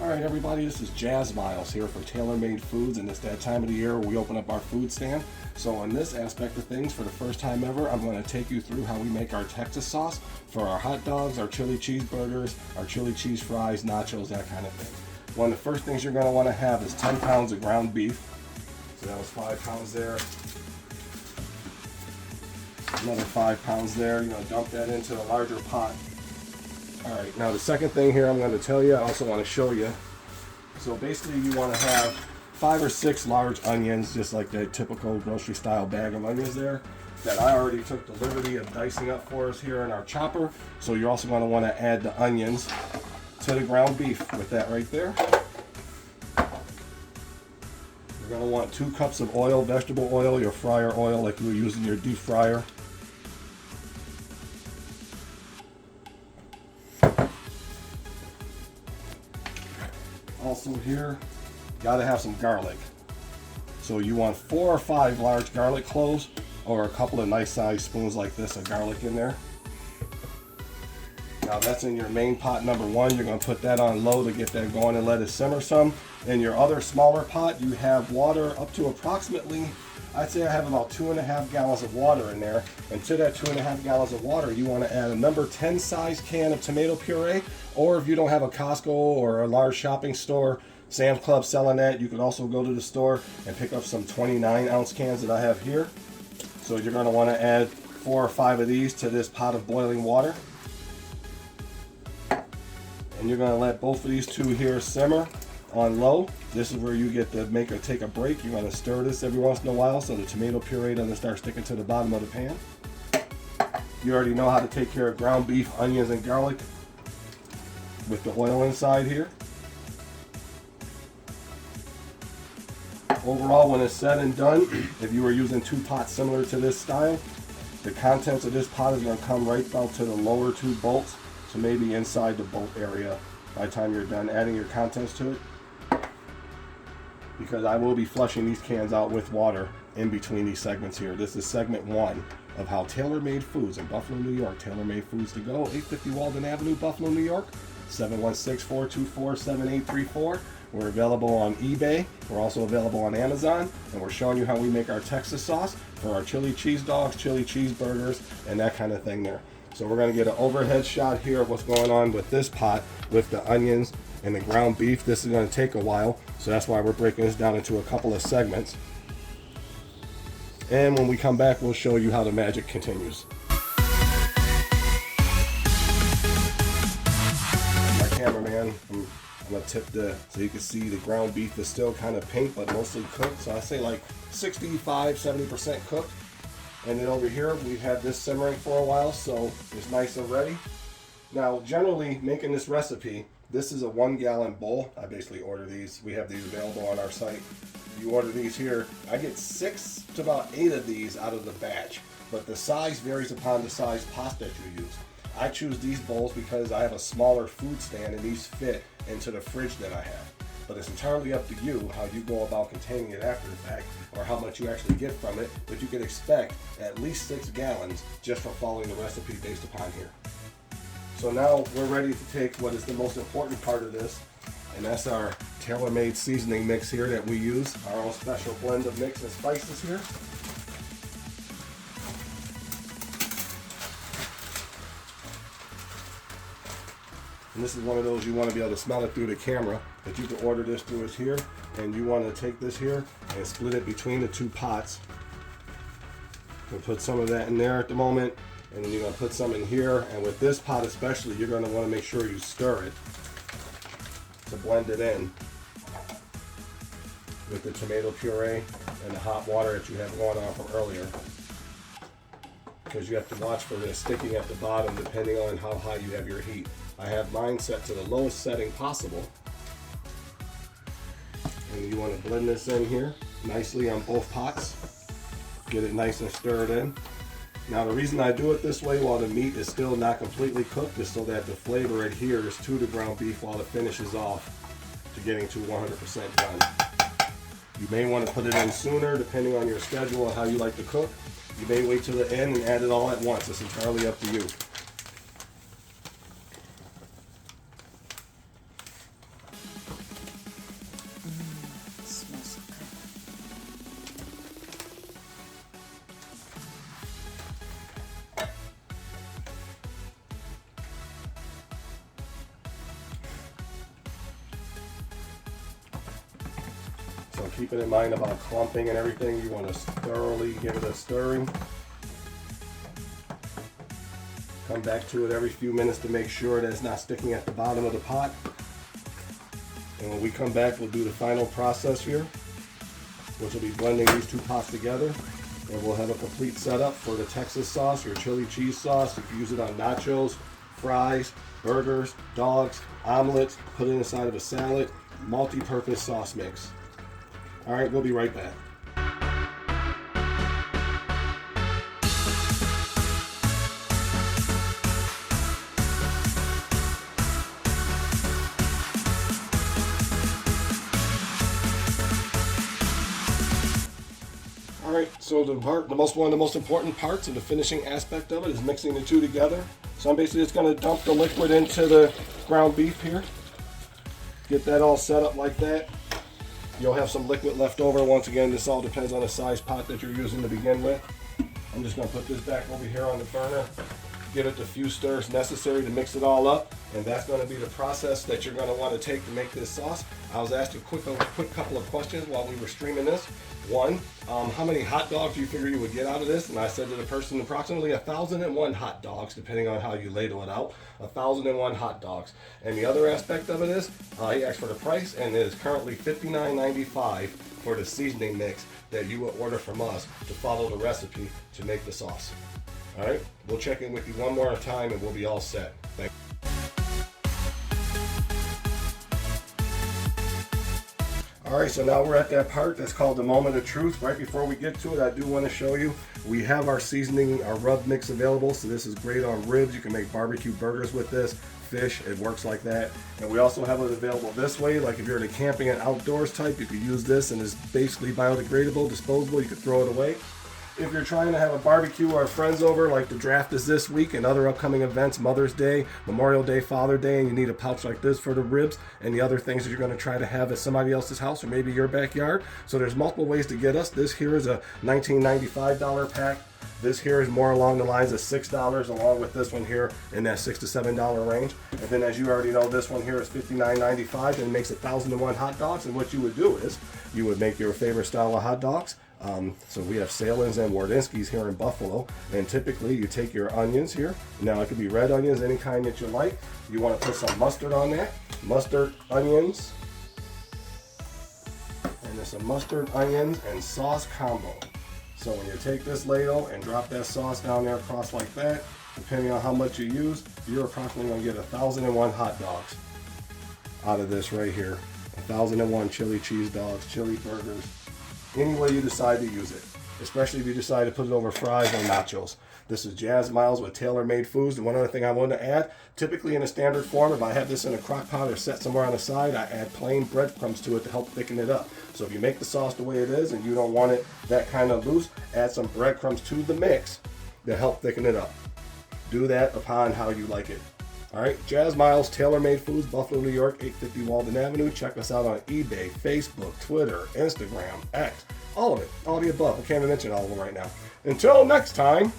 Alright everybody, this is Jazz Miles here for TaylorMade Foods, and it's that time of the year where we open up our food stand. So on this aspect of things, for the first time ever, I'm going to take you through how we make our Texas sauce for our hot dogs, our chili cheeseburgers, our chili cheese fries, nachos, that kind of thing. One of the first things you're going to want to have is 10 pounds of ground beef. So that was 5 pounds there. Another 5 pounds there. You're going to dump that into a larger pot. Alright, now the second thing here I'm going to tell you, I also want to show you. So basically you want to have 5 or 6 large onions, just like the typical grocery style bag of onions there, that I already took the liberty of dicing up for us here in our chopper. So you're also going to want to add the onions to the ground beef with that right there. You're going to want 2 cups of oil, vegetable oil, your fryer oil like you were using your deep fryer. Also here, got to have some garlic. So you want 4 or 5 large garlic cloves, or a couple of nice sized spoons like this of garlic in there. Now that's in your main pot number 1. You're going to put that on low to get that going and let it simmer some. In your other smaller pot, you have water up to approximately, I'd say I have about 2.5 gallons of water in there. And to that 2.5 gallons of water, you want to add a number 10 size can of tomato puree. Or if you don't have a Costco or a large shopping store, Sam's Club selling that, you could also go to the store and pick up some 29 ounce cans that I have here. So you're going to want to add 4 or 5 of these to this pot of boiling water. And you're going to let both of these two here simmer on low. This is where you get to make or take a break. You're going to stir this every once in a while so the tomato puree doesn't start sticking to the bottom of the pan. You already know how to take care of ground beef, onions, and garlic with the oil inside here. Overall, when it's said and done, if you were using 2 pots similar to this style, the contents of this pot is going to come right down to the lower 2 bolts, so maybe inside the bolt area by the time you're done adding your contents to it. Because I will be flushing these cans out with water in between these segments here. This is segment 1 of how TaylorMade Foods in Buffalo, New York, TaylorMade Foods2Go, 850 Walden Avenue, Buffalo, New York, 716-424-7834. We're available on eBay. We're also available on Amazon, and we're showing you how we make our Texas sauce for our chili cheese dogs, chili cheeseburgers, and that kind of thing there. So we're going to get an overhead shot here of what's going on with this pot with the onions and the ground beef. This is going to take a while, so that's why we're breaking this down into a couple of segments. And when we come back, we'll show you how the magic continues. My cameraman, I'm going to tip so you can see the ground beef is still kind of pink, but mostly cooked. So I say like 65-70% cooked. And then over here, we've had this simmering for a while, so it's nice and ready. Now, generally, making this recipe, this is a 1 gallon bowl. I basically order these. We have these available on our site. You order these here. I get 6 to about 8 of these out of the batch, but the size varies upon the size pot that you use. I choose these bowls because I have a smaller food stand and these fit into the fridge that I have. But it's entirely up to you how you go about containing it after the fact, or how much you actually get from it, but you can expect at least 6 gallons just from following the recipe based upon here. So now we're ready to take what is the most important part of this, and that's our TaylorMade seasoning mix here that we use, our own special blend of mix and spices here. And this is one of those you want to be able to smell it through the camera, but you can order this through us here, and you want to take this here and split it between the 2 pots. We'll put some of that in there at the moment, and then you're going to put some in here, and with this pot especially, you're going to want to make sure you stir it to blend it in with the tomato puree and the hot water that you have going on from earlier. Because you have to watch for this sticking at the bottom depending on how high you have your heat. I have mine set to the lowest setting possible. And you want to blend this in here nicely on both pots. Get it nice and stirred in. Now the reason I do it this way while the meat is still not completely cooked is so that the flavor adheres to the ground beef while it finishes off to getting to 100% done. You may want to put it in sooner depending on your schedule and how you like to cook. You may wait till the end and add it all at once. It's entirely up to you. keeping in mind about clumping and everything, you want to thoroughly give it a stirring. Come back to it every few minutes to make sure that it's not sticking at the bottom of the pot. And when we come back, we'll do the final process here, which will be blending these two pots together. And we'll have a complete setup for the Texas sauce, your chili cheese sauce. You can use it on nachos, fries, burgers, dogs, omelets, put it inside of a salad, multi-purpose sauce mix. All right, we'll be right back. All right, so one of the most important parts of the finishing aspect of it is mixing the two together. So I'm basically just going to dump the liquid into the ground beef here. Get that all set up like that. You'll have some liquid left over. Once again, this all depends on the size pot that you're using to begin with. I'm just going to put this back over here on the burner. Give it the few stirs necessary to mix it all up, and that's going to be the process that you're going to want to take to make this sauce. I was asked a quick couple of questions while we were streaming this. One, how many hot dogs do you figure you would get out of this? And I said to the person, approximately 1,001 hot dogs, depending on how you ladle it out. 1,001 hot dogs. And the other aspect of it is, he asked for the price, and it is currently $59.95 for the seasoning mix that you will order from us to follow the recipe to make the sauce. All right, we'll check in with you one more time, and we'll be all set. Thank you. All right, so now we're at that part that's called the moment of truth. Right before we get to it, I do want to show you, we have our seasoning, our rub mix available. So this is great on ribs. You can make barbecue burgers with this, fish, it works like that. And we also have it available this way. Like if you're into camping and outdoors type, you could use this, and it's basically biodegradable, disposable. You could throw it away. If you're trying to have a barbecue or friends over, like the draft is this week and other upcoming events, Mother's Day, Memorial Day, Father's Day, and you need a pouch like this for the ribs and the other things that you're going to try to have at somebody else's house or maybe your backyard. So there's multiple ways to get us. This here is a $19.95 pack. This here is more along the lines of $6, along with this one here in that $6 to $7 range. And then, as you already know, this one here is $59.95 and it makes 1,001 hot dogs. And what you would do is you would make your favorite style of hot dogs. So we have Salen's and Wardinski's here in Buffalo, and typically you take your onions here. Now it could be red onions, any kind that you like. You want to put some mustard on that. Mustard, onions, and there's some mustard, onions, and sauce combo. So when you take this ladle and drop that sauce down there across like that, depending on how much you use, you're approximately going to get 1,001 hot dogs out of this right here. 1,001 chili cheese dogs, chili burgers, any way you decide to use it, especially if you decide to put it over fries or nachos. This is Jazz Miles with tailor-made foods. And one other thing I want to add, typically in a standard form, if I have this in a crock pot or set somewhere on the side, I add plain breadcrumbs to it to help thicken it up. So if you make the sauce the way it is and you don't want it that kind of loose, add some breadcrumbs to the mix to help thicken it up. Do that upon how you like it. All right, Jazz Miles, Tailor-Made Foods, Buffalo, New York, 850 Walden Avenue. Check us out on eBay, Facebook, Twitter, Instagram, X, all of it, all the above. I can't even mention all of them right now. Until next time.